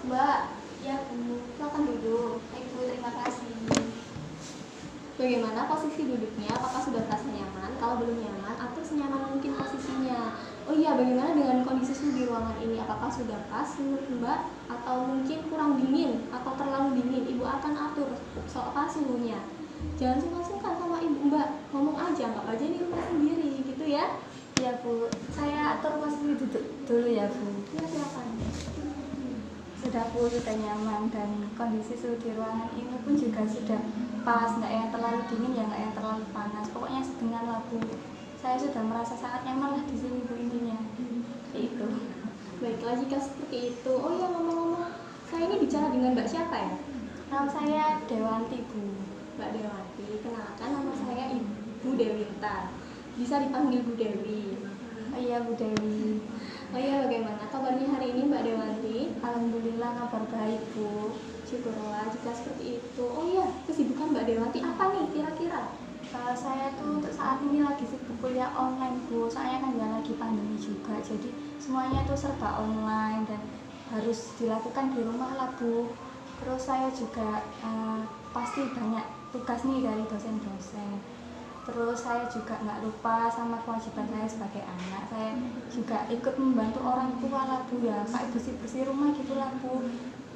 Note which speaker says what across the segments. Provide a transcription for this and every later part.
Speaker 1: Mbak, ya Bu, silakan duduk. Baik Bu, terima kasih. Bagaimana posisi duduknya? Apakah sudah terasa nyaman? Kalau belum nyaman, atur senyaman mungkin posisinya. Oh iya, bagaimana dengan kondisi suhu di ruangan ini? Apakah sudah pas menurut Mbak? Atau mungkin kurang dingin? Atau terlalu dingin? Ibu akan atur soal suhunya. Jangan sungkan-sungkan sama ibu Mbak. Ngomong aja, anggap aja ini rumah sendiri gitu ya.
Speaker 2: Ya Bu, saya atur posisi duduk dulu ya Bu.
Speaker 1: Ya silakan.
Speaker 2: Sudah Bu, sudah nyaman dan kondisi suhu di ruangan ini pun juga sudah pas, nggak yang terlalu dingin ya nggak yang terlalu panas. Pokoknya sedengan lah Bu. Saya sudah merasa sangat nyaman lah di sini Bu intinya. Itu.
Speaker 1: Baiklah jika seperti itu. Oh ya ngomong-ngomong, saya ini bicara dengan Mbak siapa ya?
Speaker 2: Nama saya Dewanti Bu.
Speaker 1: Mbak Dewanti, kenalkan nama saya Ibu Dewinta. Bisa dipanggil Bu Dewi.
Speaker 2: Oh iya Bu Dewi.
Speaker 1: Oh iya, bagaimana kabarnya hari ini Mbak Dewanti?
Speaker 2: Alhamdulillah kabar baik Bu.
Speaker 1: Syukurlah jika seperti itu. Oh iya, kesibukan Mbak Dewanti apa nih kira-kira?
Speaker 2: Saya tuh untuk saat ini lagi sibuk kuliah online Bu. Soalnya kan ya lagi pandemi juga, jadi semuanya tuh serba online dan harus dilakukan di rumah lah Bu. Terus saya juga pasti banyak tugas nih dari dosen-dosen. Terus saya juga nggak lupa sama kewajiban saya sebagai anak. Saya juga ikut membantu orang tua lah Bu ya, kayak bersih-bersih rumah gitulah Bu.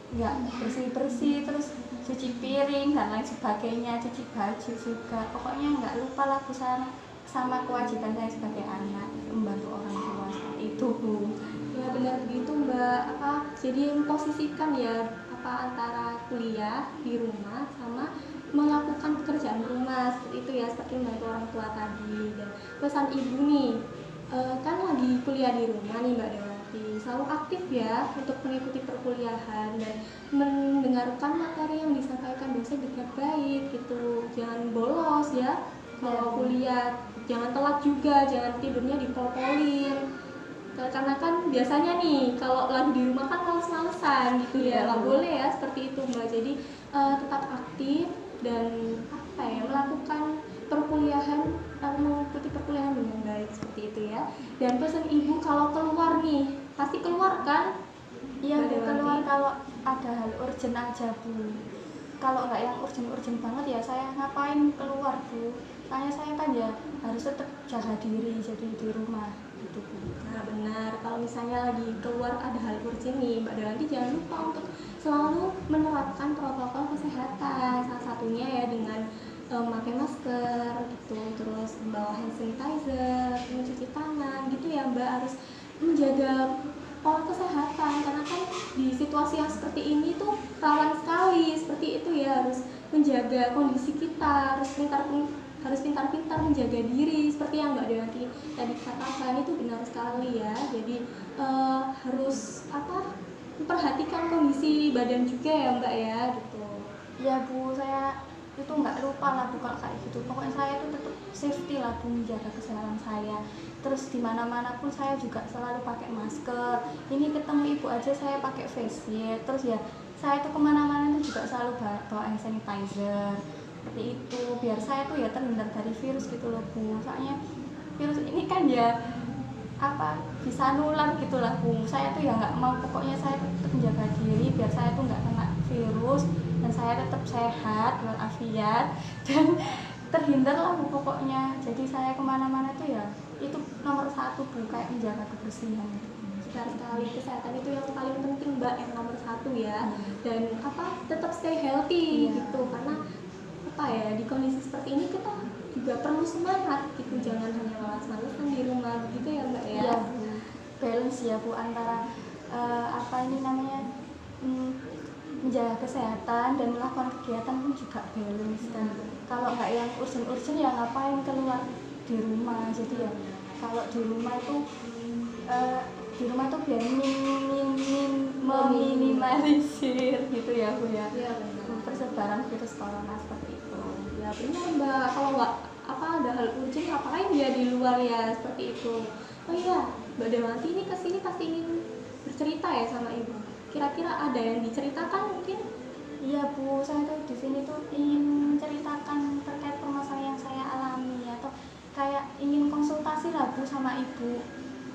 Speaker 2: Nggak bersih-bersih, terus cuci piring dan lain sebagainya, cuci baju juga. Pokoknya nggak lupa lah Bu sama kewajiban saya sebagai anak, membantu orang tua seperti itu Bu.
Speaker 1: Ya benar begitu Mbak. Jadi memposisikan ya antara kuliah di rumah sama melakukan pekerjaan rumah seperti itu ya, seperti membantu orang tua tadi. Dan pesan ibu nih, kan lagi kuliah di rumah nih Mbak Dewanti, selalu aktif ya untuk mengikuti perkuliahan dan mendengarkan materi yang disampaikan dosen dengan baik gitu. Jangan bolos ya kalau kuliah, jangan telat juga, jangan tidurnya dipol-polin. Karena kan biasanya nih kalau lagi di rumah kan males-malesan gitu ya, nggak boleh ya seperti itu Mbak. Jadi tetap aktif dan melakukan perkuliahan, mengikuti perkuliahan dengan baik seperti itu ya. Dan pesan ibu kalau keluar nih, pasti keluar kan?
Speaker 2: Iya Bu, keluar kalau ada hal urgent aja Bu. Kalau nggak yang urgent banget ya saya ngapain keluar Bu. Soalnya saya kan ya harus tetap jaga diri jadi di rumah gitu Bu.
Speaker 1: Nah benar, kalau misalnya lagi keluar ada hal urgent nih Mbak Dewanti, jangan lupa untuk selalu menerapkan protokol kesehatan. Salah satunya ya dengan memakai masker gitu, terus membawa hand sanitizer, mencuci tangan gitu ya Mbak. Harus menjaga pola kesehatan karena kan di situasi yang seperti ini tuh rawan sekali seperti itu ya. Harus menjaga kondisi kita, harus pintar-pintar menjaga diri seperti yang Mbak Dewanti tadi katakan, itu benar sekali ya. Jadi harus memperhatikan kondisi badan juga ya Mbak ya gitu.
Speaker 2: Ya Bu, saya itu nggak lupa lah Bu kalau kayak gitu. Pokoknya saya itu tetap safety lah Bu, menjaga kesehatan saya. Terus dimana-mana pun saya juga selalu pakai masker. Ini ketemu ibu aja saya pakai face shield. Terus ya saya tuh kemana-mana tuh juga selalu bawa hand sanitizer. Seperti itu biar saya tuh ya terhindar dari virus gitu loh Bu. Soalnya virus ini kan ya bisa nular gitulah Bu. Saya tuh ya nggak mau, pokoknya saya tetap menjaga diri biar saya tuh nggak kena virus dan saya tetap sehat walafiat dan terhindar lah Bu pokoknya. Jadi saya kemana-mana tuh ya itu nomor satu Bu, kayak menjaga kebersihan gitu.
Speaker 1: Benar sekali, kesehatan itu yang paling penting Mbak, yang nomor satu ya. Dan tetap stay healthy gitu, karena di kondisi seperti ini kita juga perlu semangat gitu, jangan hanya malas-malasan di rumah begitu ya Mbak ya.
Speaker 2: Iya Bu, balance ya Bu antara menjaga kesehatan dan melakukan kegiatan pun juga balance. Dan kalau nggak yang urgent ya ngapain keluar di rumah. Jadi ya kalau di rumah tuh biar meminimalisir gitu ya Bu ya, persebaran virus corona seperti itu.
Speaker 1: Ya benar Mbak, kalau nggak ada hal urgent ngapain dia di luar ya seperti itu. Oh iya Mbak Dewanti ini kesini pasti ingin bercerita ya sama ibu. Kira-kira ada yang diceritakan mungkin?
Speaker 2: Iya Bu, saya tuh di sini tuh ingin menceritakan terkait permasalahan yang saya alami atau kayak ingin konsultasi lah Bu sama ibu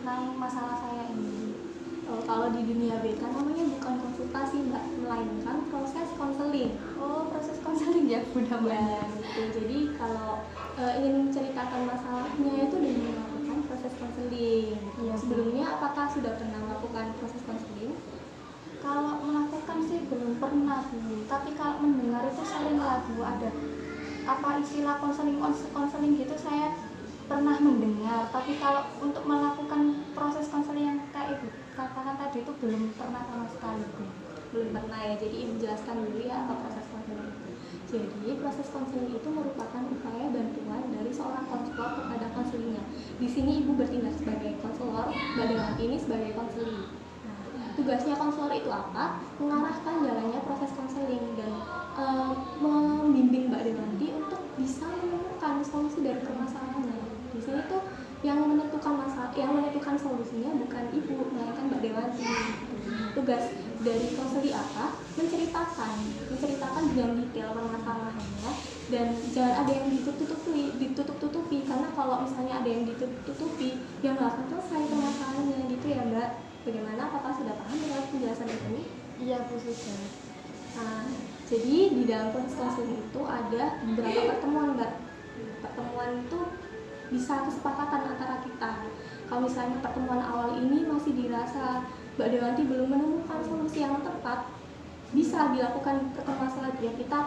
Speaker 2: tentang masalah saya ini.
Speaker 1: Kalau Kalau di dunia BK namanya bukan konsultasi mbak, melainkan proses konseling.
Speaker 2: Oh, proses konseling ya Bu namanya.
Speaker 1: Ya gitu. Jadi kalau ingin menceritakan masalahnya itu dengan melakukan proses konseling.
Speaker 2: Iya, Bu.
Speaker 1: Sebelumnya apakah sudah pernah melakukan proses konseling?
Speaker 2: Kalau melakukan sih belum pernah Bu, tapi kalau mendengar itu sering lah Bu, ada apa istilah konseling gitu saya pernah mendengar, tapi kalau untuk melakukan proses konseling yang kayak Ibu katakan tadi itu belum pernah sama sekali Bu.
Speaker 1: Belum pernah ya, jadi ibu jelaskan dulu ya apa proses konseling itu. Jadi proses konseling itu merupakan upaya bantuan dari seorang konselor kepada konselingnya. Di sini ibu bertindak sebagai konselor, Mbak Dewanti ini sebagai konseling. Nah, tugasnya konselor itu apa? Mengarahkan jalannya proses konseling dan membimbing Mbak Dewanti untuk bisa menemukan solusi dari permasalahannya. Di sini tuh yang menentukan solusinya bukan ibu, melainkan Mbak Dewanti. Tugas dari konseling apa? Menceritakan dengan detail permasalahannya, dan jangan ada yang ditutup-tutupi, karena kalau misalnya ada yang ditutup-tutupi, ya nggak akan selesai permasalahannya gitu ya Mbak. Bagaimana? Apakah sudah paham dengan penjelasan itu?
Speaker 2: Iya Bu, sudah.
Speaker 1: Nah, jadi di dalam proses konseling itu ada beberapa pertemuan Mbak. Pertemuan itu bisa kesepakatan antara kita. Kalau misalnya pertemuan awal ini masih dirasa Mbak Dewanti belum menemukan solusi yang tepat, bisa dilakukan pertemuan selanjutnya. Kita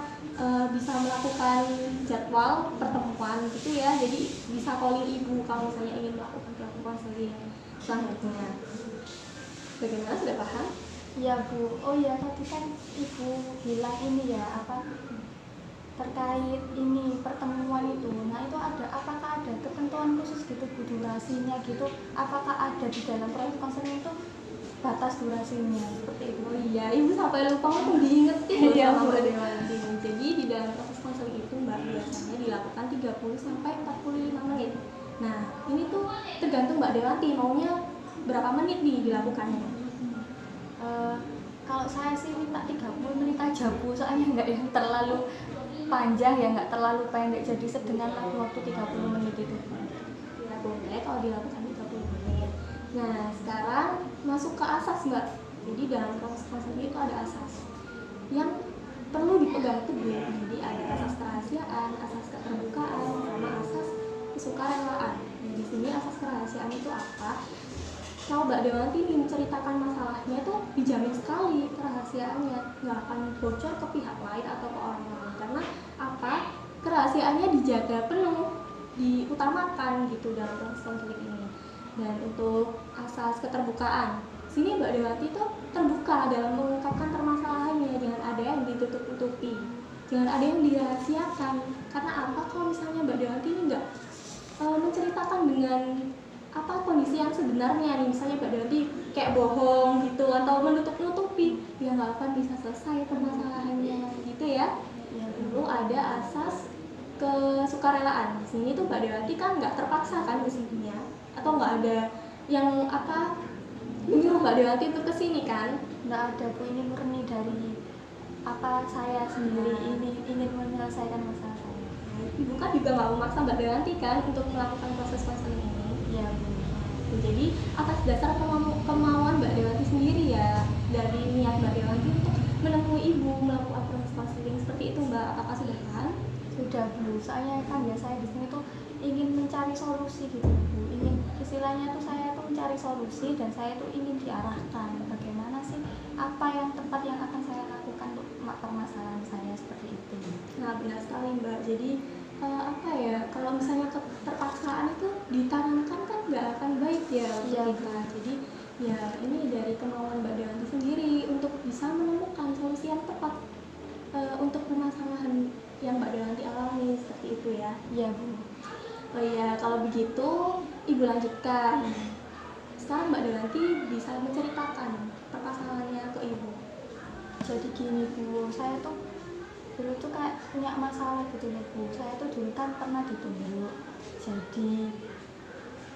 Speaker 1: bisa melakukan jadwal pertemuan gitu ya. Jadi bisa calling ibu kalau misalnya ingin melakukan konseling selanjutnya. Bagaimana, sudah paham?
Speaker 2: Iya Bu. Oh ya, tadi kan Ibu bilang ini ya apa terkait ini pertemuan itu. Nah itu apakah ada ketentuan khusus gitu Bu durasinya gitu? Apakah ada di dalam proses konseling itu batas durasinya seperti itu?
Speaker 1: Oh iya, ibu sampai lupa untuk diingetin
Speaker 2: Iya,
Speaker 1: sama
Speaker 2: Bu.
Speaker 1: Mbak Dewanti. Jadi di dalam proses konseling itu Mbak biasanya dilakukan 30 sampai 45 menit. Nah, ini tuh tergantung Mbak Dewanti maunya berapa menit nih dilakukannya.
Speaker 2: Kalau saya sih minta 30 menit aja Bu, soalnya nggak yang terlalu panjang ya, nggak terlalu pendek, jadi sedengan lagi waktu 30 menit itu.
Speaker 1: Ya boleh kalau dilakukan 30 menit. Nah, sekarang masuk ke asas Mbak. Jadi dalam proses konseling itu ada asas yang perlu dipegang teguh. Jadi ada asas kerahasiaan, asas keterbukaan, sama asas kesukarelaan. Nah, di sini asas kerahasiaan itu apa? Kalau Mbak Dewanti ingin menceritakan masalahnya itu dijamin sekali kerahasiaannya, nggak akan bocor ke pihak lain atau ke orang lain, karena apa? Kerahasiaannya dijaga penuh, diutamakan gitu dalam proses konseling ini. Dan untuk asas keterbukaan, sini Mbak Dewanti itu terbuka dalam mengungkapkan permasalahannya, jangan ada yang ditutup-tutupi, jangan ada yang dirahasiakan. Karena apa? Kalau misalnya Mbak Dewanti ini nggak menceritakan dengan apa kondisi yang sebenarnya nih, misalnya Mbak Dewanti kayak bohong gitu atau menutup-nutupi, ya nggak akan bisa selesai permasalahannya gitu ya. Lalu ada asas kesukarelaan. Di sini tuh Mbak Dewanti kan nggak terpaksa kan kesininya, atau nggak ada yang apa menyuruh Mbak Dewanti untuk kesini kan?
Speaker 2: Nggak ada Bu, ini murni dari apa saya sendiri ini ingin menyelesaikan masalah saya.
Speaker 1: Ibu kan juga nggak memaksa Mbak Dewanti kan untuk melakukan proses konseling ini.
Speaker 2: Iya Bu.
Speaker 1: Jadi atas dasar kemauan Mbak Dewanti sendiri ya, dari niat Mbak Dewanti untuk menemui ibu melakukan proses konseling seperti itu Mbak. Apakah sudah paham?
Speaker 2: Sudah Bu, soalnya kan ya saya di sini tuh ingin mencari solusi gitu Bu. Ingin istilahnya tuh saya tuh mencari solusi dan saya tuh ingin diarahkan bagaimana sih apa yang tepat yang akan saya lakukan untuk permasalahan saya seperti itu.
Speaker 1: Nah benar sekali Mbak. Jadi apa ya, kalau misalnya keterpaksaan itu ditanamkan kan nggak akan baik ya untuk kita. Jadi ya ini dari kemauan Mbak Dewanti sendiri untuk bisa menemukan solusi yang tepat untuk permasalahan yang Mbak Dewanti alami seperti itu ya.
Speaker 2: Iya Bu.
Speaker 1: Oh iya, kalau begitu Ibu lanjutkan. Sekarang Mbak Dewanti bisa menceritakan permasalahannya ke Ibu.
Speaker 2: Jadi gini Bu, saya tuh dulu tuh kayak punya masalah gitu loh Bu. Saya tuh dulu kan pernah ditunjuk jadi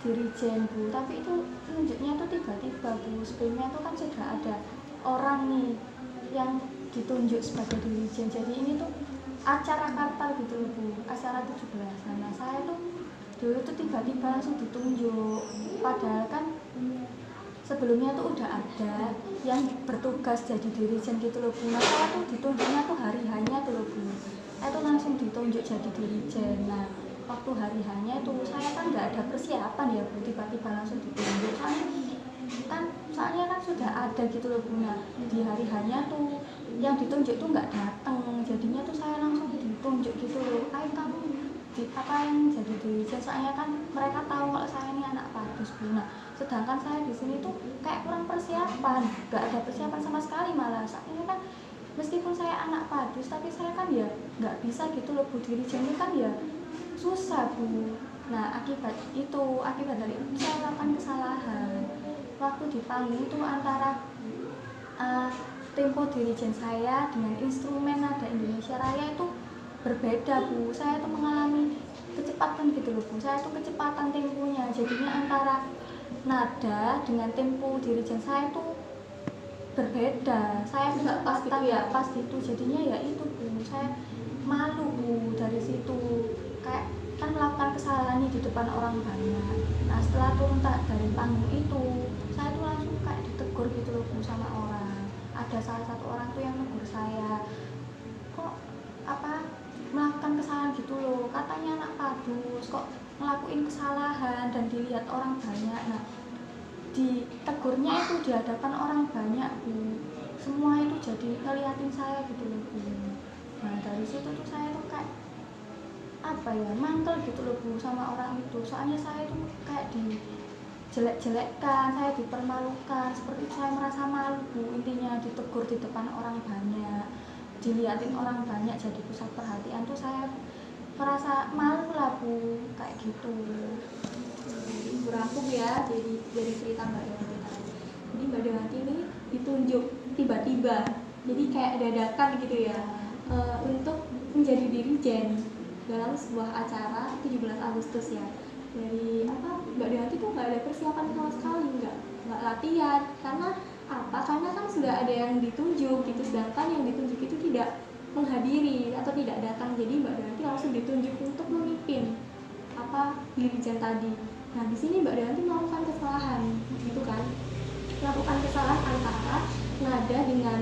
Speaker 2: dirijen Bu, tapi itu nunjuknya tuh tiba-tiba Bu. Sebelumnya tuh kan sudah ada orang nih yang ditunjuk sebagai dirijen, jadi ini tuh acara kartal gitu loh Bu, acara 17-an. Nah saya tuh dulu tuh tiba-tiba langsung ditunjuk, padahal kan sebelumnya tuh udah ada yang bertugas jadi dirijen gitu loh Bu. Nah saya tuh ditunjuknya tuh hari hanya tuh loh Bu, saya tuh langsung ditunjuk jadi dirijen. Nah waktu hari hanya itu saya kan nggak ada persiapan ya Bu, tiba-tiba langsung ditunjuk. Soalnya kan sudah ada gitu loh Bu. Nah di hari hanya tuh yang ditunjuk tuh nggak datang, jadinya tuh saya langsung ditunjuk gitu loh, ayo kamu apa yang jadi dirijen. Soalnya kan mereka tahu kalau saya ini anak padus Bu. Nah sedangkan saya di sini tuh kayak kurang persiapan, nggak ada persiapan sama sekali malah. Soalnya kan meskipun saya anak padus tapi saya kan ya nggak bisa gitu loh Bu, dirijen itu kan ya susah Bu. Nah akibat dari itu saya melakukan kesalahan waktu di panggung tuh antara tempo dirijen saya dengan instrumen nada Indonesia Raya itu berbeda Bu. Saya tuh mengalami kecepatan gitu loh Bu, saya tuh kecepatan temponya, jadinya antara nada dengan tempo dirijen saya tuh berbeda. Saya
Speaker 1: nggak pas gitu
Speaker 2: ya pas gitu, jadinya ya itu Bu, saya malu Bu dari situ, kayak kan melakukan kesalahan di depan orang banyak. Nah setelah turun dari panggung itu saya tuh langsung kayak ditegur gitu loh Bu sama orang. Ada salah satu orang tuh yang negur saya, kok melakukan kesalahan gitu loh, katanya anak padus kok ngelakuin kesalahan dan dilihat orang banyak. Nah ditegurnya itu di hadapan orang banyak Bu, semua itu jadi ngeliatin saya gitu loh Bu. Nah dari situ tuh saya tuh kayak mantel gitu loh Bu sama orang itu. Soalnya saya tuh kayak dijelek-jelekkan, saya dipermalukan, seperti itu. Saya merasa malu Bu, intinya ditegur di depan orang banyak, dilihatin orang banyak jadi pusat perhatian tuh saya merasa malu lah Bu, kayak gitu.
Speaker 1: Berangkum ya, jadi dari cerita Mbak Dewanti tadi. Jadi Mbak Dewanti ini ditunjuk tiba-tiba, jadi kayak dadakan gitu ya, untuk menjadi dirijen dalam sebuah acara 17 Agustus ya. Dari Mbak Dewanti tuh nggak ada persiapan sama sekali, nggak latihan. Karena karena kan sudah ada yang ditunjuk gitu, sedangkan yang ditunjuk itu tidak menghadiri atau tidak datang. Jadi Mbak Dewanti langsung ditunjuk untuk memimpin dirijen tadi. Nah di sini Mbak Dewanti melakukan kesalahan gitu kan, melakukan kesalahan antara nada dengan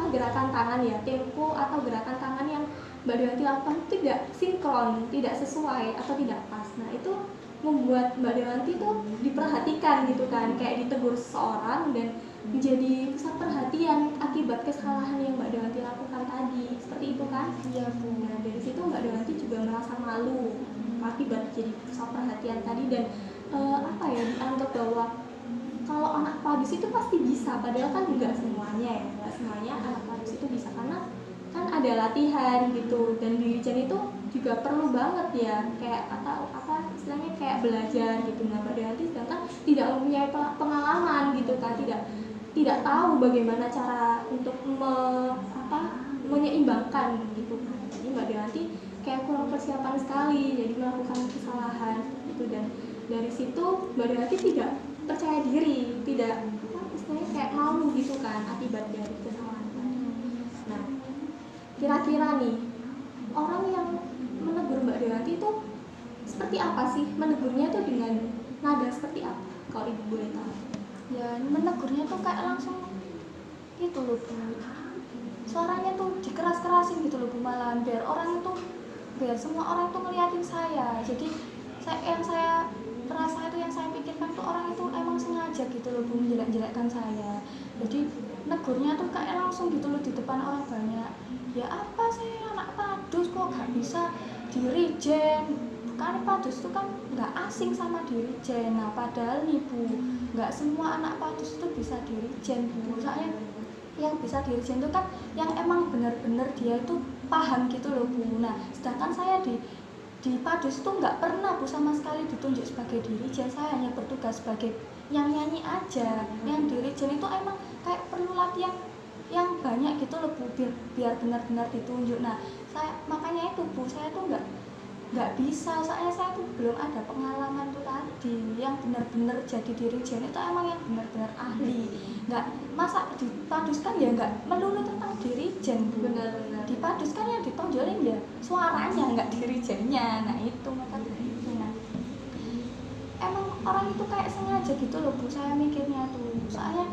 Speaker 1: gerakan tangan ya, tempo atau gerakan tangan yang Mbak Dewanti lakukan tidak sinkron, tidak sesuai atau tidak pas. Nah itu membuat Mbak Dewanti tuh diperhatikan gitu kan, kayak ditegur seseorang dan menjadi pusat perhatian akibat kesalahan yang Mbak Dewanti lakukan tadi, seperti itu kan?
Speaker 2: Iya Bu.
Speaker 1: Nah dari situ Mbak Dewanti juga merasa malu akibat jadi pusat perhatian tadi dan dianggap bahwa kalau anak padus itu pasti bisa, padahal kan nggak semuanya anak padus itu bisa, karena kan ada latihan gitu, dan dirijen itu juga perlu banget ya, kayak istilahnya kayak belajar gitu. Nah Mbak Dewanti sedangkan tidak mempunyai pengalaman gitu kan, tidak tahu bagaimana cara untuk menyeimbangkan gitu kan. Jadi Mbak Dewanti kayak kurang persiapan sekali, jadi melakukan kesalahan gitu, dan dari situ Mbak Dewanti tidak percaya diri, tidak istilahnya kayak malu gitu kan akibat dari kesalahan tadi. Nah kira-kira nih orang yang menegur Mbak Dewanti itu seperti apa sih? Menegurnya tuh dengan nada seperti apa? Kalau Ibu boleh tahu.
Speaker 2: Ya menegurnya tuh kayak langsung gitu loh Bu, suaranya tuh dikeras-kerasin gitu loh Bu, malahan biar semua orang tuh ngeliatin saya. Jadi yang saya perasa itu, yang saya pikirkan tuh orang itu emang sengaja gitu loh Bu, menjelek-jelekkan saya. Jadi negurnya tuh kayak langsung gitu loh di depan orang banyak. Ya saya anak padus kok gak bisa dirijen, kan padus itu kan nggak asing sama dirijen. Nah padahal nih Bu, nggak semua anak padus itu bisa dirijen Bu. Soalnya yang bisa dirijen itu kan yang emang benar-benar dia itu paham gitu loh Bu. Nah sedangkan saya di padus itu nggak pernah Bu sama sekali ditunjuk sebagai dirijen, saya hanya bertugas sebagai yang nyanyi aja. Yang dirijen itu emang kayak perlu latihan yang banyak gitu loh Bu, biar benar-benar ditunjuk. Nah makanya itu Bu, saya tuh nggak bisa, soalnya saya tuh belum ada pengalaman tuh tadi yang benar-benar jadi dirijen itu emang yang benar-benar ahli. Nggak masa dipaduskan ya nggak melulu tentang dirijen Bu.
Speaker 1: Benar-benar
Speaker 2: Dipaduskan yang ditonjolin ya suaranya, nggak dirijennya. Nah itu maka dari itu. Nah emang orang itu kayak sengaja gitu loh Bu, saya mikirnya tuh. Soalnya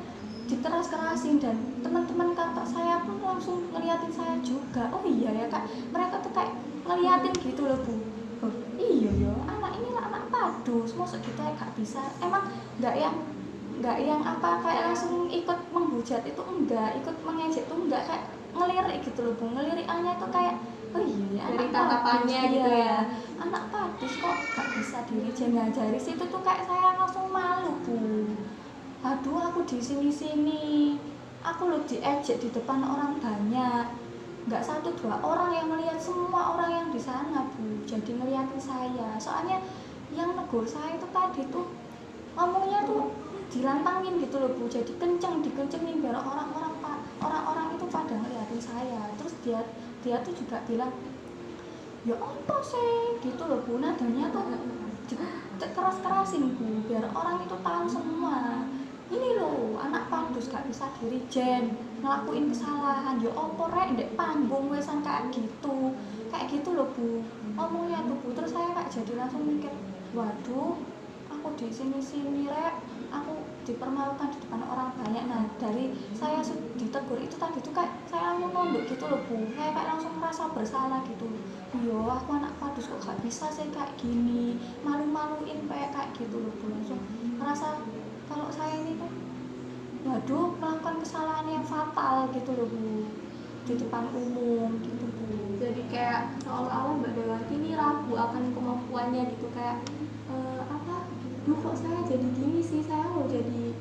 Speaker 2: dikeras-kerasin dan teman-teman kakak saya pun langsung ngeliatin saya juga. Oh iya ya Kak, mereka tuh kayak ngeliatin gitu loh Bu. Oh, iya ya, anak ini lah anak padus, maksud kita gak bisa. Emang nggak yang apa kayak langsung ikut menghujat itu enggak, ikut mengejek itu enggak, kayak ngelirik gitu loh Bu. Ngelirikannya tuh kayak oh iya
Speaker 1: Dari
Speaker 2: anak
Speaker 1: tatapannya
Speaker 2: padus,
Speaker 1: gitu
Speaker 2: iya,
Speaker 1: ya.
Speaker 2: anak padus kok gak bisa dirijen. Nah dari situ tuh kayak saya langsung malu Bu. Aduh aku di sini aku lo diejek di depan orang banyak, nggak satu dua orang yang melihat, semua orang yang di sana Bu jadi ngeliatin saya. Soalnya yang negur saya itu tadi tuh ngomongnya tuh dilantangin gitu loh Bu, jadi dikencengin biar orang-orang itu pada ngeliatin saya. Terus dia tuh juga bilang ya apa sih gitu loh Bu, nadanya tuh keras-kerasin Bu biar orang itu tahu semua, ini loh anak padus gak bisa dirijen, ngelakuin kesalahan. Ya opo rek ndek panggung wesan kayak gitu loh Bu ngomongnya tuh Bu. Terus saya kayak jadi langsung mikir, waduh aku di sini rek, aku dipermalukan di depan orang banyak. Nah dari saya ditegur itu tadi tuh kayak saya langsung nunduk gitu loh Bu, kayak langsung merasa bersalah gitu. Iya aku anak padus kok gak bisa sih kayak gini, malu-maluin kayak gitu loh Bu. Langsung merasa kalau saya ini kan waduh melakukan kesalahan yang fatal gitu loh Bu di depan umum gitu Bu.
Speaker 1: Jadi kayak seolah-olah Mbak Dewanti ini ragu akan kemampuannya gitu, kayak duh kok saya jadi gini sih, saya mau jadi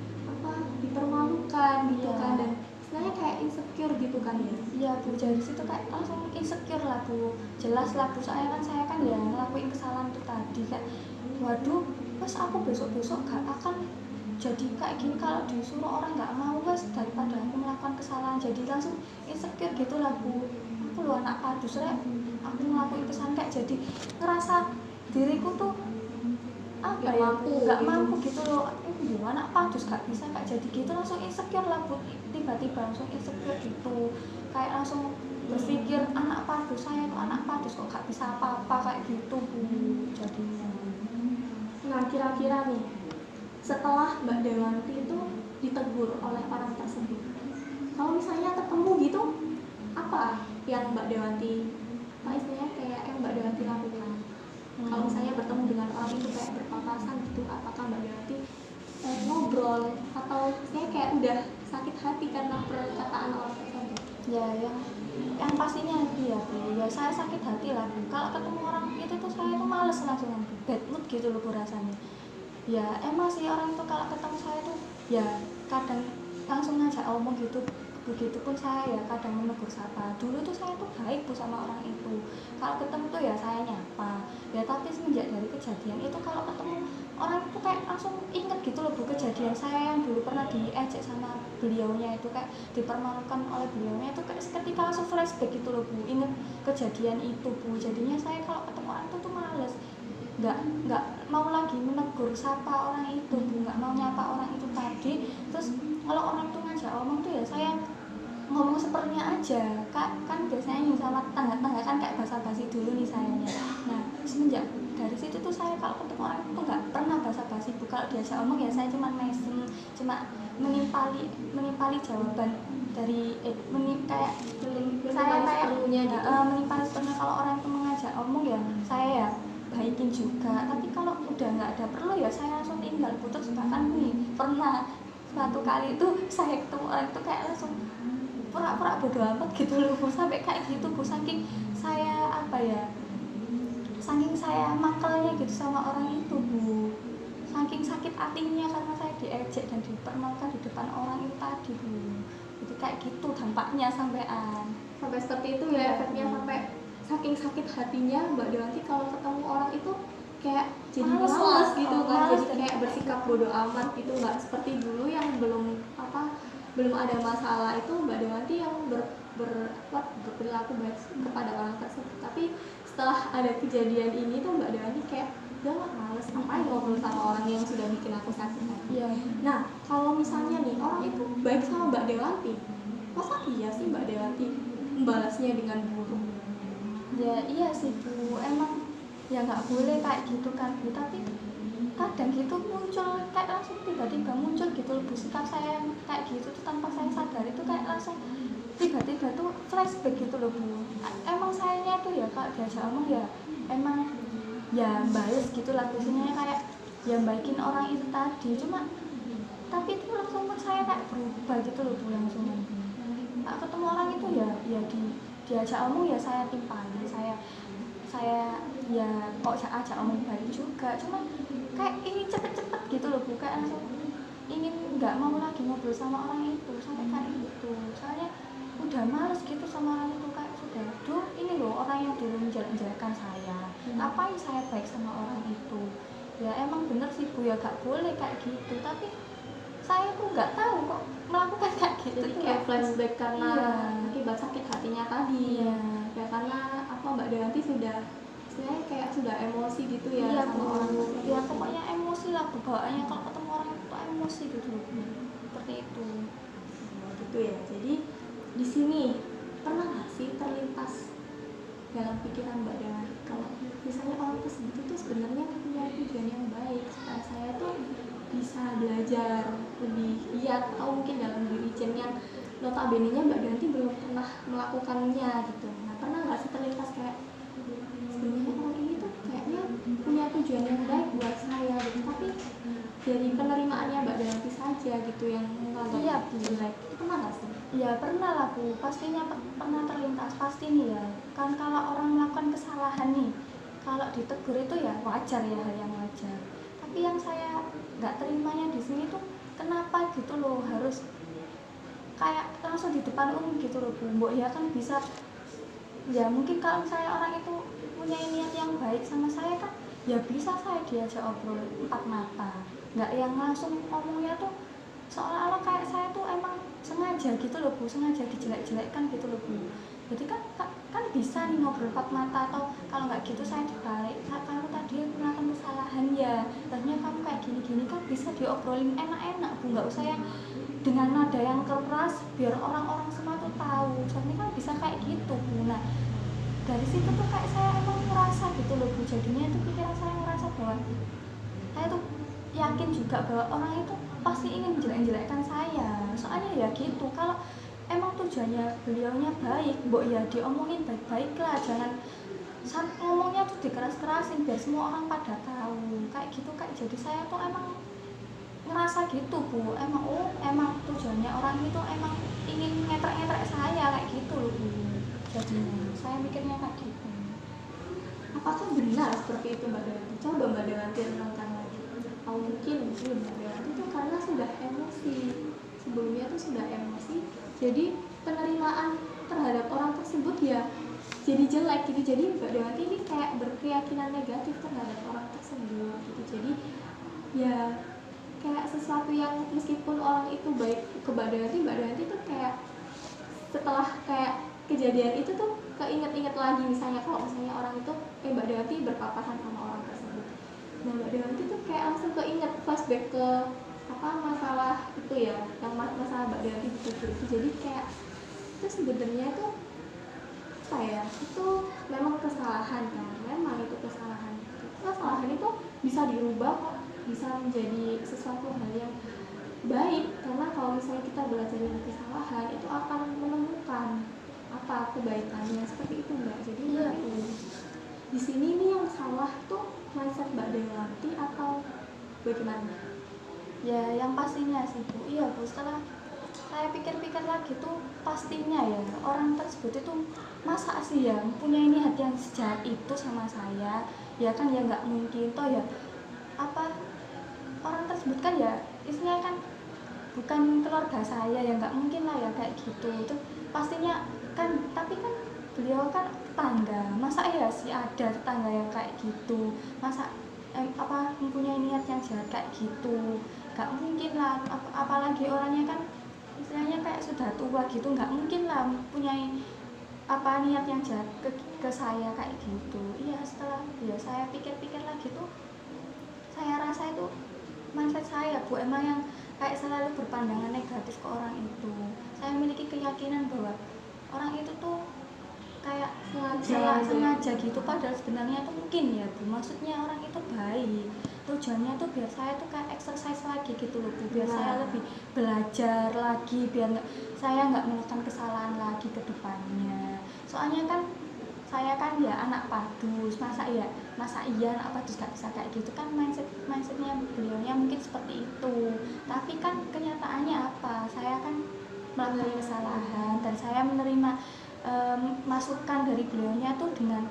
Speaker 1: dipermalukan gitu
Speaker 2: Iya.
Speaker 1: kan, dan istilahnya kayak insecure gitu kan ya.
Speaker 2: Iya Bu, dari situ kayak langsung insecure lah Bu, jelas lah Bu. Soalnya kan saya kan ya ngelakuin kesalahan itu tadi kayak waduh pas aku besok-besok gak akan jadi kayak gini kalau disuruh orang gak mau guys, daripada aku melakukan kesalahan. Jadi langsung insecure gitu lah Bu, aku lu anak padus rek, aku ngelakuin kesalahan kayak jadi ngerasa diriku tuh apa ya, nggak mampu gitu loh. Anak padus gak bisa kayak jadi gitu, langsung insecure lah Bu. Tiba-tiba langsung insecure gitu, kayak langsung berpikir anak padus, saya tuh anak padus kok gak bisa apa-apa kayak gitu Bu jadinya.
Speaker 1: Nah kira-kira nih, setelah Mbak Dewanti itu ditegur oleh orang tersebut, kalau misalnya ketemu gitu, apa yang Mbak Dewanti, istilahnya kayak yang Mbak Dewanti lakukan? Kalau misalnya bertemu dengan orang itu kayak berpapasan gitu, apakah Mbak Dewanti ngobrol atau misalnya kayak udah sakit hati karena perkataan orang tersebut?
Speaker 2: Ya yang pastinya iya Bu, ya saya sakit hati lah Bu. Kalau ketemu orang itu tuh saya tuh males langsung bad mood gitu loh Bu rasanya. Ya emang sih orang itu kalau ketemu saya tuh ya kadang langsung ngajak omong gitu. Begitupun saya ya kadang menegur sapa. Dulu tuh saya tuh baik Bu sama orang itu, kalau ketemu tuh ya saya nyapa ya. Tapi semenjak dari kejadian itu kalau ketemu orang itu kayak langsung inget gitu loh Bu, kejadian saya yang dulu pernah diejek sama beliaunya itu, kayak dipermalukan oleh beliaunya itu, kayak seketika langsung flashback gitu loh Bu, inget kejadian itu Bu. Jadinya saya kalau ketemu orang itu tuh males, nggak mau lagi menegur sapa orang itu Bu, nggak mau nyapa orang itu tadi. Terus kalau orang itu ngajak omong tuh ya saya ngomong sepertinya aja kan biasanya nih sama tangga-tangga kan kayak basa-basi dulu nih sayanya. Nah semenjak dari situ tuh saya kalau ketemu orang itu nggak pernah basa-basi Bu. Kalau diajak omong ya saya cuma mesem, cuma menimpali jawaban dari kayak saya kayak menimpali sepenuhnya. Kalau orang itu mengajak omong ya saya ya baikin juga, tapi kalau udah nggak ada perlu ya saya langsung tinggal putus. Bahkan nih pernah suatu kali itu saya ketemu orang itu kayak langsung pura-pura bodo amat gitu loh Bu, sampai kayak gitu Bu, saking saya saking saya makelnya gitu sama orang itu Bu, saking sakit hatinya karena saya diejek dan dipermalukan di depan orang itu tadi Bu. Jadi kayak gitu dampaknya sampai
Speaker 1: seperti itu ya efeknya, sampai saking sakit hatinya Mbak Dewanti kalau ketemu orang itu kayak jadi males gitu kan, jadi kayak bersikap bodo amat gitu, nggak seperti dulu yang belum ada masalah itu Mbak Dewanti yang berperilaku baik kepada orang tersebut. Tapi setelah ada kejadian ini tuh Mbak Dewanti kayak udahlah males, ngapain ngobrol sama orang yang sudah bikin aku sakit hati. Nah kalau misalnya nih orang itu baik sama Mbak Dewanti, masa iya sih Mbak Dewanti membalasnya dengan buruk?
Speaker 2: Ya iya sih Bu, emang ya nggak boleh kayak gitu kan Bu. Tapi kadang gitu muncul kayak langsung tiba-tiba muncul gitu loh Bu, sikap saya yang kayak gitu tuh tanpa saya sadari itu kayak langsung tiba-tiba tuh flashback gitu loh Bu. Emang sayanya tuh ya kalau diajak omong ya emang ya bales gitu lah biasanya kayak ya baikin orang itu tadi, cuma tapi itu langsung pun saya kayak berubah gitu loh Bu, langsung tak ketemu orang itu ya diajak omong ya saya timpali, saya ya kok ajak omong baik juga, cuma kayak ingin cepet-cepet gitu loh Bu, kayak langsung ingin nggak mau lagi ngobrol sama orang itu sampai kayak gitu, soalnya udah males gitu sama orang itu, kayak sudah duh ini loh orang yang dulu menjelek-jelekan saya, ngapain saya baik sama orang itu. Ya emang bener sih Bu ya gak boleh kayak gitu, tapi saya tuh nggak tahu kok melakukan kayak gitu.
Speaker 1: Jadi kayak flashback karena akibat sakit hatinya tadi.
Speaker 2: Iya.
Speaker 1: Ya karena apa Mbak Dayanti sudah istilahnya kayak sudah emosi gitu ya
Speaker 2: Iya
Speaker 1: sama
Speaker 2: Bu,
Speaker 1: orang
Speaker 2: ya
Speaker 1: tersebut.
Speaker 2: pokoknya emosi lah Bu, bawaannya kalau ketemu orang itu emosi gitu loh Bu, seperti itu.
Speaker 1: Gitu ya. Jadi di sini pernah nggak sih terlintas dalam pikiran Mbak Dayanti kalau misalnya orang tersebut itu sebenarnya punya tujuan yang baik supaya saya tuh bisa belajar lebih giat atau mungkin dalam diri Jen yang notabene-nya Mbak Dayanti belum pernah melakukannya gitu. Nah pernah nggak sih terlintas kayak sebenarnya orang ini tuh kayaknya punya tujuan yang baik buat saya gitu, tapi dari penerimaannya Mbak Dayanti saja gitu yang menganggap
Speaker 2: Iya Bu,
Speaker 1: jelek. Pernah nggak sih?
Speaker 2: ya pernah lah Bu, pastinya pernah terlintas, pasti nih ya. Kan kalau orang melakukan kesalahan nih, kalau ditegur itu ya wajar ya, hal yang wajar. Tapi yang saya nggak terimanya di sini tuh kenapa gitu loh harus kayak langsung di depan umum gitu loh Bu. Mbok ya kan bisa, ya mungkin kalau misalnya orang itu punya niat yang baik sama saya kan ya bisa saya diajak obrol empat mata, nggak yang langsung ngomongnya tuh seolah-olah kayak saya tuh emang sengaja gitu loh Bu, sengaja dijelek-jelekkan gitu loh Bu. Jadi kan bisa nih ngobrol empat mata, atau kalau nggak gitu saya dibalik, kalau tadi melakukan kesalahan ya ternyata kamu kayak gini-gini, kan bisa diobrolin enak-enak Bu, nggak usah yang dengan nada yang keras biar orang-orang semua tuh tahu, soalnya kan bisa kayak gitu Bu. Nah dari situ tuh kayak saya emang ngerasa gitu loh Bu, jadinya itu pikiran saya ngerasa bahwa saya tuh yakin juga bahwa orang itu pasti ingin menjelek-jelekkan saya, soalnya ya gitu, kalau emang tujuannya beliaunya baik, mbok ya diomongin baik-baik lah, jangan ngomongnya tuh dikeras-kerasin biar semua orang pada tahu kayak gitu. Kayak jadi saya tuh emang ngerasa gitu Bu, emang tujuannya orang itu emang ingin ngetrek-ngetrek saya kayak gitu loh Bu, jadinya saya mikirnya kayak gitu.
Speaker 1: Apakah benar seperti itu Mbak Dayanti? Coba Mbak Dayanti renungkan lagi. Atau mungkin Mbak Dayanti itu karena sudah emosi, sebelumnya tuh sudah emosi, jadi penerimaan terhadap orang tersebut ya jadi jelek gitu. Jadi Mbak Dayanti ini kayak berkeyakinan negatif terhadap orang tersebut gitu. Jadi ya kayak sesuatu yang meskipun orang itu baik ke Mbak Dayanti tuh kayak setelah kayak kejadian itu tuh keinget-inget lagi, misalnya kalau misalnya orang itu Mbak Dayanti berpapasan sama orang tersebut, nah Mbak Dayanti tuh kayak langsung keinget flashback ke apa masalah itu ya, yang masalah Mbak Dayanti itu. Jadi kayak itu sebenarnya tuh apa ya, itu memang kesalahan kan, memang itu kesalahan. Kesalahan itu bisa dirubah kok, bisa menjadi sesuatu hal yang baik, karena kalau misalnya kita belajar dari kesalahan itu akan menemukan apa kebaikannya, seperti itu Mbak. Jadi
Speaker 2: Iya
Speaker 1: mungkin
Speaker 2: Bu,
Speaker 1: di sini nih yang salah tuh mindset Mbak Dayanti atau bagaimana?
Speaker 2: ya yang pastinya sih Bu, iya Bu, setelah saya pikir-pikir lagi tuh pastinya ya orang tersebut itu masa sih ya mempunyai niat yang sejahat itu sama saya, ya kan ya nggak mungkin toh ya, apa orang tersebut kan ya istilahnya kan bukan keluarga saya, ya nggak mungkin lah ya kayak gitu. Itu pastinya kan, tapi kan beliau kan tetangga, masa ya sih ada tetangga yang kayak gitu, masa apa mempunyai niat yang jahat kayak gitu, nggak mungkin lah. Apalagi orangnya kan istilahnya kayak sudah tua gitu, nggak mungkin lah mempunyai apa niat yang jahat ke saya kayak gitu. Iya, setelah ya saya pikir-pikir lagi tuh saya rasa itu mindset saya Bu, emang yang kayak selalu berpandangan negatif ke orang itu. Saya memiliki keyakinan bahwa orang itu tuh kayak sengaja gitu, padahal sebenarnya tuh mungkin ya Bu, maksudnya orang itu baik, tujuannya tuh biar saya tuh kayak exercise lagi gitu loh Bu, biar
Speaker 1: Nah.
Speaker 2: saya lebih belajar lagi, biar saya nggak melakukan kesalahan lagi ke depannya. Soalnya kan saya kan ya anak padus, masa iya anak padus gak bisa kayak gitu kan, mindsetnya beliaunya mungkin seperti itu. Tapi kan kenyataannya apa, saya kan melakukan kesalahan dan saya menerima masukan dari beliaunya tuh dengan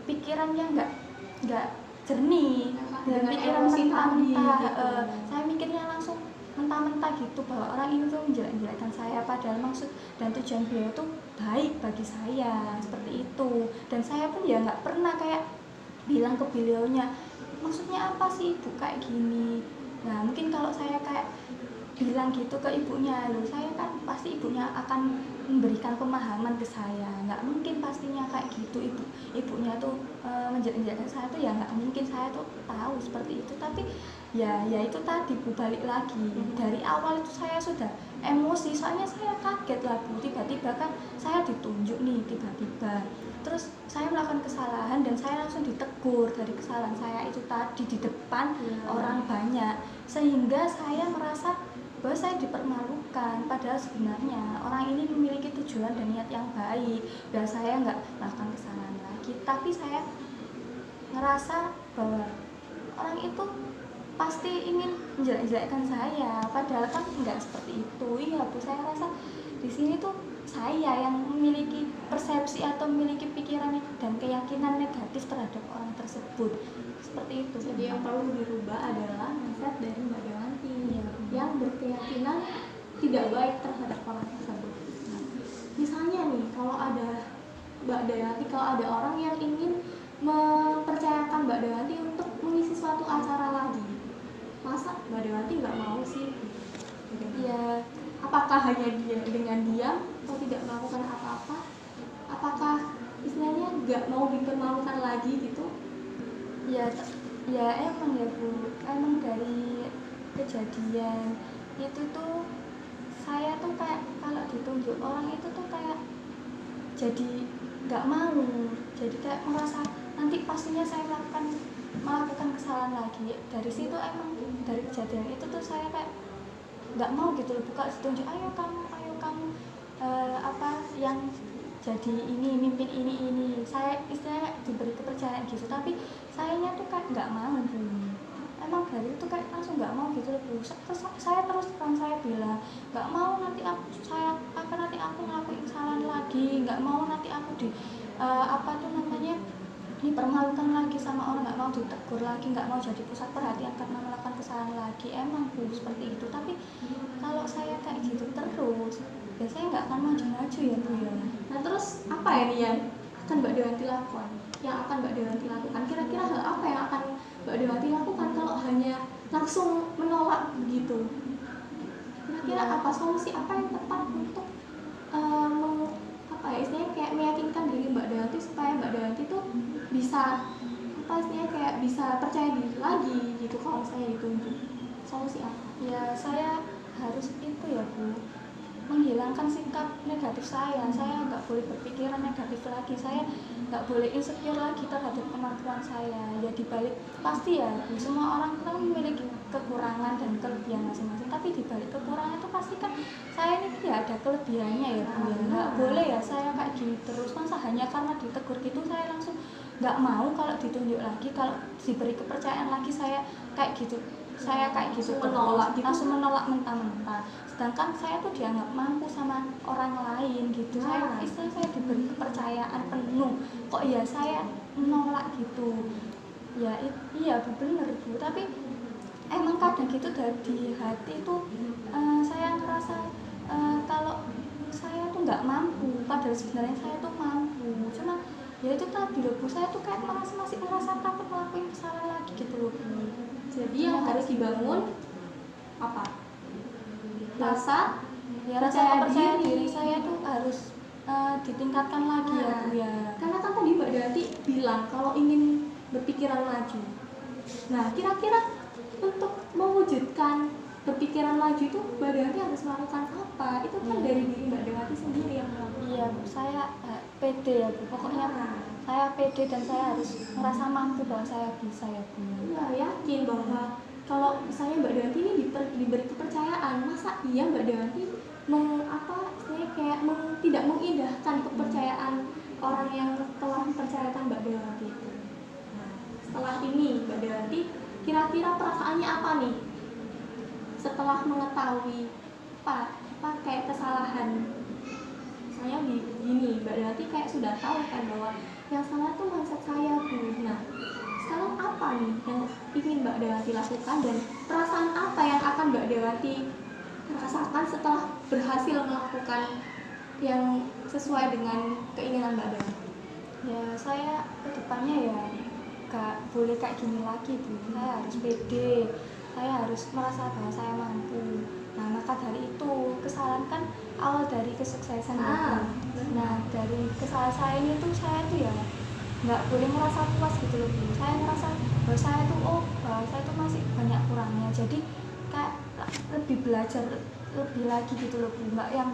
Speaker 2: pikiran yang nggak jernih, dengan pikiran
Speaker 1: emosi tadi
Speaker 2: mentah-mentah.
Speaker 1: gitu.
Speaker 2: Saya mikirnya langsung mentah-mentah gitu bahwa orang ini tuh menjelek-jelekkan saya, padahal maksud dan tujuan beliau tuh baik bagi saya, seperti itu. Dan saya pun ya nggak pernah kayak bilang ke beliaunya, maksudnya apa sih ibu kayak gini. Nah mungkin kalau saya kayak bilang gitu ke ibunya, loh saya kan pasti ibunya akan memberikan pemahaman ke saya, nggak mungkin pastinya kayak gitu ibunya tuh menjelek-jelekan saya tuh ya nggak mungkin, saya tuh tahu seperti itu. Tapi ya itu tadi Bu, balik lagi dari awal itu saya sudah emosi, soalnya saya kaget lah Bu, tiba-tiba kan saya ditunjuk nih tiba-tiba, terus saya melakukan kesalahan dan saya langsung ditegur dari kesalahan saya itu tadi di depan orang banyak, sehingga saya merasa bahwa saya dipermalukan, padahal sebenarnya orang ini memiliki tujuan dan niat yang baik dan saya nggak melakukan kesalahan lagi. Tapi saya ngerasa bahwa orang itu pasti ingin menjelek-jelekkan saya, padahal kan nggak seperti itu. Iya Bu, saya rasa di sini tuh saya yang memiliki persepsi atau memiliki pikiran dan keyakinan negatif terhadap orang tersebut, seperti itu.
Speaker 1: Jadi yang perlu dirubah adalah mindset dari Mbak Dewanti yang berkeyakinan tidak baik terhadap orang tersebut. Nah, misalnya nih, kalau ada Mbak Dewanti, kalau ada orang yang ingin mempercayakan Mbak Dewanti untuk mengisi suatu acara lagi, masa Mbak Dewanti nggak mau sih?
Speaker 2: Ya,
Speaker 1: apakah hanya dengan diam atau tidak melakukan apa-apa? Apakah istilahnya nggak mau dipermalukan lagi gitu?
Speaker 2: ya emang ya Bu, emang dari kejadian itu tuh saya tuh kayak kalau ditunjuk orang itu tuh kayak jadi nggak mau, jadi kayak merasa nanti pastinya saya melakukan kesalahan lagi. Dari situ emang dari kejadian itu tuh saya kayak nggak mau gitu loh, buka ditunjuk ayo kamu apa yang jadi ini, mimpin ini, saya istilahnya diberi kepercayaan gitu, tapi sayanya tuh kayak nggak mau Bu. Emang dari itu kayak langsung nggak mau gitu loh Bu. Saya terus terang saya bilang nggak mau nanti aku ngelakuin kesalahan lagi, nggak mau nanti aku dipermalukan lagi sama orang, nggak mau ditegur lagi, nggak mau jadi pusat perhatian karena melakukan kesalahan lagi. Emang Bu seperti itu, tapi kalau saya kayak gitu terus biasanya nggak akan maju-maju ya Bu ya.
Speaker 1: Nah terus apa ya nih yang akan Mbak Dewanti lakukan? Yang akan Mbak Dewanti lakukan? Kira-kira hal apa yang akan Mbak Dewanti lakukan kalau hanya langsung menolak begitu? Kira-kira apa solusi apa yang tepat untuk istilahnya kayak meyakinkan diri Mbak Dewanti supaya Mbak Dewanti tuh bisa istilahnya kayak bisa percaya diri lagi gitu kalau saya ditunjuk? Solusi apa?
Speaker 2: Ya saya harus itu ya Bu, menghilangkan sikap negatif saya nggak boleh berpikiran negatif lagi, saya nggak boleh insecure lagi terhadap kemampuan saya. Ya dibalik pasti ya Bu, semua orang kan memiliki kekurangan dan kelebihan masing-masing, tapi dibalik kekurangan itu pasti kan saya ini ya ada kelebihannya ya Bu, ya nggak boleh ya saya kayak gini terus. Masa hanya karena ditegur gitu saya langsung nggak mau kalau ditunjuk lagi, kalau diberi kepercayaan lagi saya kayak gitu
Speaker 1: menolak gitu.
Speaker 2: Langsung menolak mentah-mentah, sedangkan saya tuh dianggap mampu sama orang lain gitu. Istilahnya saya diberi kepercayaan penuh, kok ya saya menolak gitu ya. Iya Bu, bener Bu, tapi emang kadang gitu dari hati tuh saya ngerasa kalau saya tuh nggak mampu, padahal sebenarnya saya tuh mampu. Cuma ya itu tadi loh Bu, saya tuh kayak masih merasa takut ngelakuin kesalahan lagi gitu loh Bu.
Speaker 1: Jadi yang harus dibangun apa? Rasa
Speaker 2: percaya diri saya tuh harus ditingkatkan lagi ya Bu ya.
Speaker 1: Karena kan tadi Mbak Dewanti bilang kalau ingin berpikiran maju. Nah, kira-kira untuk mewujudkan berpikiran maju itu Mbak Dewanti harus melakukan apa, itu kan
Speaker 2: Iya.
Speaker 1: dari diri Mbak Dewanti sendiri yang melakukan.
Speaker 2: Iya Bu, saya pede ya Bu, pokoknya saya pede dan saya harus merasa mampu bahwa saya bisa ya Bu.
Speaker 1: Iya, yakin bahwa kalau misalnya Mbak Dewanti ini diberi kepercayaan, masa iya Mbak Dewanti istilahnya kayak tidak mengindahkan kepercayaan orang yang telah mempercayakan Mbak Dewanti itu. Nah, setelah ini Mbak Dewanti kira-kira perasaannya apa nih setelah mengetahui apa kayak kesalahan? Misalnya begini, Mbak Dewanti kayak sudah tahu kan bahwa yang salah tuh mindset saya Bu. Nah, sekarang apa nih yang ingin Mbak Dewanti lakukan dan perasaan apa yang akan Mbak Dewanti rasakan setelah berhasil melakukan yang sesuai dengan keinginan Mbak Dewanti?
Speaker 2: Ya saya kedepannya ya gak boleh kayak gini lagi Bu, saya harus pede, saya harus merasa bahwa saya mampu. Nah maka dari itu kesalahan kan awal dari kesuksesan ya Bu. Nah dari kesalahan saya ini tuh saya tuh ya nggak boleh merasa puas gitu loh Bu. Saya merasa bahwa saya tuh bahwa saya tuh masih banyak kurangnya, jadi kayak lebih belajar lebih lagi gitu loh Bu, nggak yang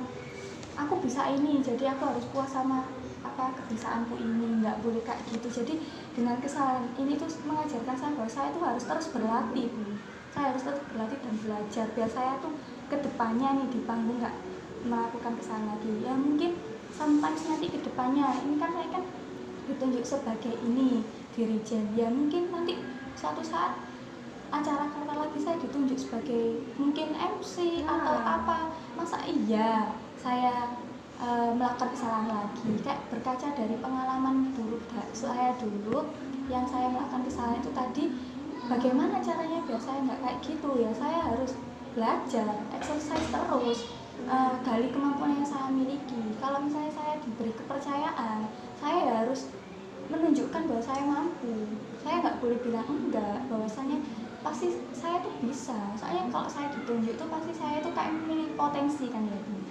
Speaker 2: aku bisa ini jadi aku harus puas sama kebisaanku ini, nggak boleh kayak gitu. Jadi dengan kesalahan ini tuh mengajarkan saya bahwa saya tuh harus terus berlatih Bu. Saya harus terus berlatih dan belajar biar saya tuh kedepannya nih di panggung nggak melakukan kesalahan lagi. Ya mungkin sometimes nanti kedepannya ini kan saya kan ditunjuk sebagai ini dirijen, ya mungkin nanti suatu saat acara karena lagi saya ditunjuk sebagai mungkin MC atau apa, masa iya saya melakukan kesalahan lagi. Kayak berkaca dari pengalaman buruk saya dulu yang saya melakukan kesalahan itu tadi, bagaimana caranya biar saya nggak kayak gitu ya, saya harus belajar, exercise terus, gali kemampuan yang saya miliki. Kalau misalnya saya diberi kepercayaan, saya harus menunjukkan bahwa saya mampu. Saya nggak boleh bilang enggak, bahwasanya pasti saya tuh bisa. Soalnya kalau saya ditunjuk tuh pasti saya tuh kayak memiliki potensi kan ya Bu.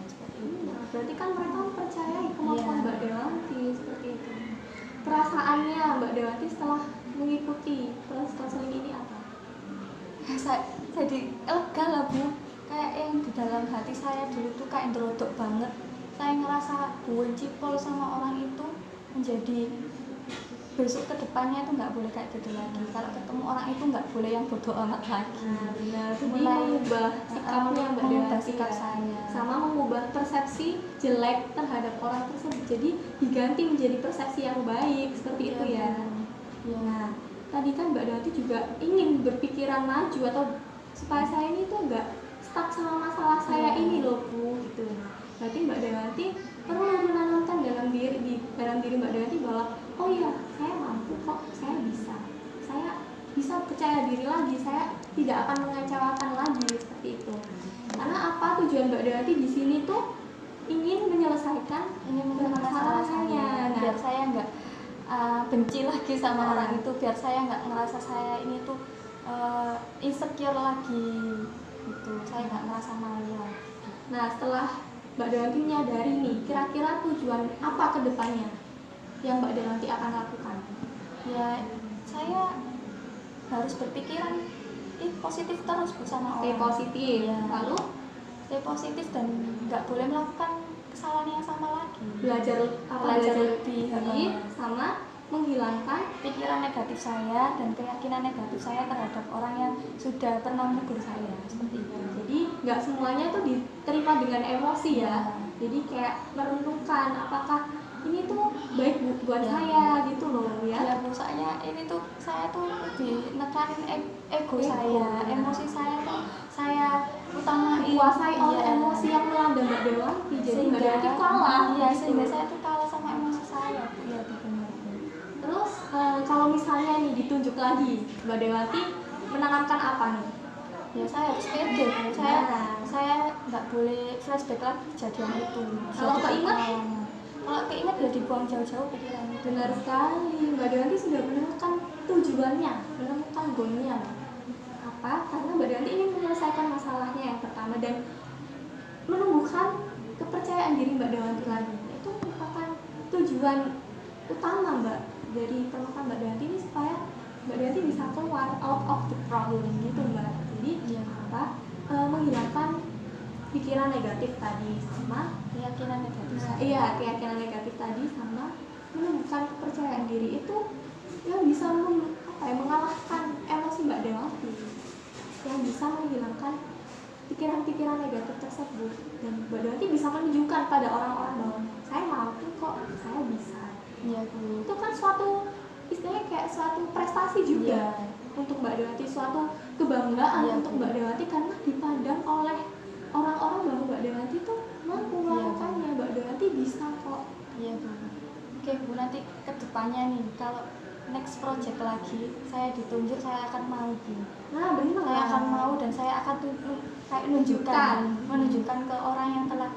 Speaker 1: Berarti kan mereka mempercayai kemampuan Mbak Dewanti seperti itu. Perasaannya Mbak Dewanti setelah mengikuti proses konseling ini apa?
Speaker 2: Saya jadi lega lah Bu. Kayak yang di dalam hati saya dulu tuh kayak ngerodok banget. Saya ngerasa benci pol sama orang itu, menjadi besok kedepannya tuh nggak boleh kayak gitu lagi. Kalau ketemu orang itu nggak boleh yang bodoh amat lagi.
Speaker 1: Benar.
Speaker 2: Mulai
Speaker 1: mengubah sikapnya Mbak Dewanti,
Speaker 2: sikap saya,
Speaker 1: sama mengubah persepsi jelek terhadap orang tersebut. Jadi diganti menjadi persepsi yang baik seperti itu ya.
Speaker 2: Ya.
Speaker 1: Nah, tadi kan Mbak Dewanti juga ingin berpikiran maju atau supaya saya ini tuh nggak stuck sama masalah saya ini loh Bu gitu. Berarti Mbak Dewanti perlu menanamkan dalam diri Mbak Dewanti bahwa oh iya saya mampu kok, saya bisa percaya diri lagi, saya tidak akan mengecewakan lagi seperti itu. Karena apa tujuan Mbak Dewanti di sini tuh ingin menyelesaikan masalah saya.
Speaker 2: Biar saya nggak benci lagi sama orang itu, biar saya nggak ngerasa saya ini tuh insecure lagi gitu, saya nggak ngerasa malu lagi.
Speaker 1: Nah setelah Mbak Dewanti menyadari nih, kira-kira tujuan apa ke depannya yang Mbak Dewanti akan lakukan?
Speaker 2: Ya saya harus berpikiran positif terus bersama
Speaker 1: Stay
Speaker 2: orang.
Speaker 1: positif
Speaker 2: Ya.
Speaker 1: Lalu
Speaker 2: Stay positif dan nggak boleh melakukan kesalahan yang sama lagi.
Speaker 1: belajar
Speaker 2: lebih
Speaker 1: sama menghilangkan
Speaker 2: pikiran negatif saya dan keyakinan negatif saya terhadap orang yang sudah pernah menegur saya seperti itu.
Speaker 1: Jadi nggak semuanya tuh diterima dengan emosi ya. Jadi kayak merenungkan apakah ini tuh baik buat saya gitu loh ya.
Speaker 2: Ya Bu, soalnya ini tuh saya tuh lebih nekanin ego saya, emosi saya tuh saya utamain,
Speaker 1: dikuasai oleh emosi yang melanda Mbak Dewanti. Jadi Mbak Dewanti kalah.
Speaker 2: Iya,
Speaker 1: gitu.
Speaker 2: sehingga saya tuh kalah sama emosi saya Bu. Iya benar.
Speaker 1: Terus kalau misalnya nih ditunjuk lagi, Mbak Dewanti menanamkan apa nih?
Speaker 2: Ya saya harus pede Bu. Saya nggak boleh flashback lagi kejadian itu.
Speaker 1: Kalau
Speaker 2: keinget ya dibuang jauh-jauh pikiran itu.
Speaker 1: Benar sekali, Mbak Dewanti sudah menemukan tujuannya, menemukan goalnya. Apa? Karena Mbak Dewanti ingin menyelesaikan masalahnya yang pertama dan menumbuhkan kepercayaan diri Mbak Dewanti lagi. Itu merupakan tujuan utama dari permasalahan Mbak Dewanti ini, supaya Mbak Dewanti bisa keluar out of the problem gitu Mbak. Jadi apa? menghilangkan pikiran negatif tadi sama
Speaker 2: keyakinan negatif.
Speaker 1: keyakinan negatif tadi sama menumbuhkan kepercayaan diri itu yang bisa mengalahkan emosi Mbak Dewati, yang bisa menghilangkan pikiran-pikiran negatif tersebut, dan Mbak Dewati bisa menunjukkan pada orang-orang bahwa saya mampu kok, saya bisa.
Speaker 2: Iya Bu.
Speaker 1: Itu kan suatu istilahnya kayak suatu prestasi juga untuk Mbak Dewati, suatu kebanggaan untuk Mbak Dewati karena dipandang oleh orang-orang bahwa Mbak Dewati tuh mampu melakukannya. Mbak Dewati bisa kok.
Speaker 2: Iya Bu. Oke Bu, nanti kedepannya nih kalau next project lagi saya ditunjuk, saya akan mau Bu.
Speaker 1: Nah benar.
Speaker 2: Saya akan mau dan saya akan menunjukkan ke orang yang telah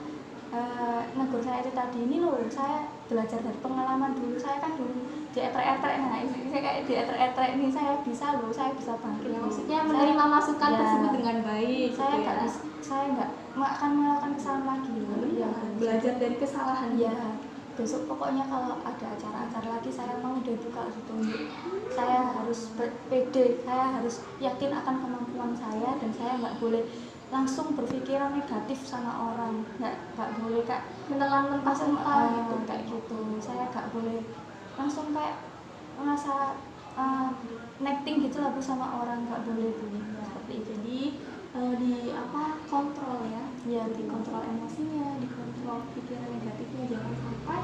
Speaker 2: negur saya itu tadi, ini loh saya belajar dari pengalaman dulu, saya kan dulu dietrek-etrek, nah ini saya kayak dietrek-etrek nih, saya bisa loh, saya bisa bangkit.
Speaker 1: Ya, maksudnya menerima masukan tersebut dengan baik.
Speaker 2: Saya nggak akan melakukan kesalahan lagi loh.
Speaker 1: Ya, belajar dari kesalahan.
Speaker 2: Ya, besok pokoknya kalau ada acara-acara lagi saya mau deh buka ditunjuk. Saya harus pede, saya harus yakin akan kemampuan saya, dan saya nggak boleh langsung berpikiran negatif sama orang, nggak boleh kayak
Speaker 1: menelan mentah-mentah gitu
Speaker 2: kayak gitu. Saya nggak boleh langsung kayak merasa netting gitu lah Bu sama orang, nggak boleh Bu.
Speaker 1: Seperti itu. Jadi di kontrol ya, dikontrol emosinya, dikontrol pikiran negatifnya, jangan sampai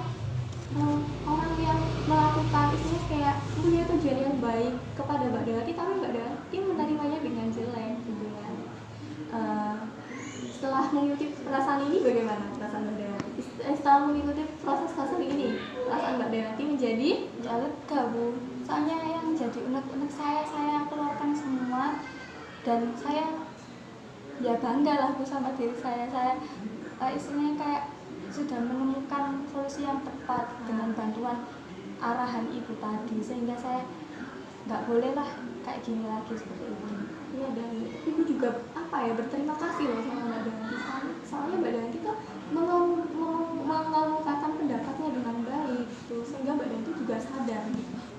Speaker 1: orang yang melakukan itu kayak punya tujuan yang baik kepada Mbak Dewati tapi Mbak Dewati menerimanya dengan jelek gitu ya. Setelah mengikuti perasaan ini, bagaimana perasaan Mbak Dewati? Setelah mengikuti proses counseling ini, perasaan Mbak Dewati menjadi
Speaker 2: lega Bu. Soalnya yang jadi unek-unek saya keluarkan semua, dan saya ya bangga lah Bu sama diri saya. Saya istilahnya kayak sudah menemukan solusi yang tepat dengan bantuan arahan Ibu tadi, sehingga saya nggak boleh lah kayak gini lagi seperti ini.
Speaker 1: Iya, dan Ibu juga berterima kasih loh sama Mbak Dewati. Soalnya Mbak Dewati tuh mengemukakan pendapatnya dengan baik gitu, sehingga Mbak Dewati juga sadar,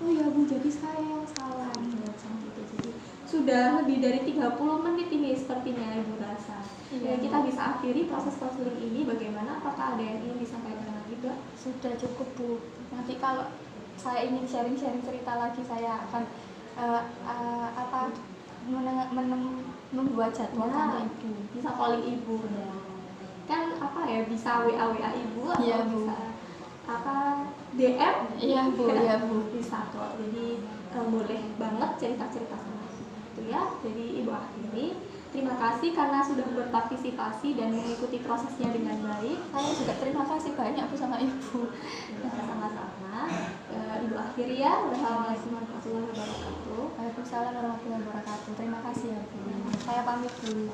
Speaker 1: oh ya Bu, jadi saya yang salah gitu. Jadi sudah lebih dari 30 menit ini sepertinya Ibu rasa. Ya, kita bisa akhiri proses konseling ini. Bagaimana? Apakah ada yang ingin disampaikan lagi, Mbak?
Speaker 2: Sudah cukup Bu. Nanti kalau saya ingin sharing-sharing cerita lagi, saya akan membuat jadwal sama Ibu.
Speaker 1: Bisa calling Ibu ya. Kan bisa WA Ibu atau bisa DM?
Speaker 2: Iya Bu.
Speaker 1: Bisa kok. Jadi boleh banget cerita-cerita sama Ibu. Itu ya. Jadi Ibu akhiri. Terima kasih karena sudah berpartisipasi dan mengikuti prosesnya dengan baik.
Speaker 2: Saya juga terima kasih banyak Bu sama Ibu.
Speaker 1: Sama-sama. Ibu akhiri ya. Wassalamualaikum warahmatullahi wabarakatuh.
Speaker 2: Waalaikumsalam warahmatullahi wabarakatuh. Terima kasih ya Bu. Saya pamit dulu.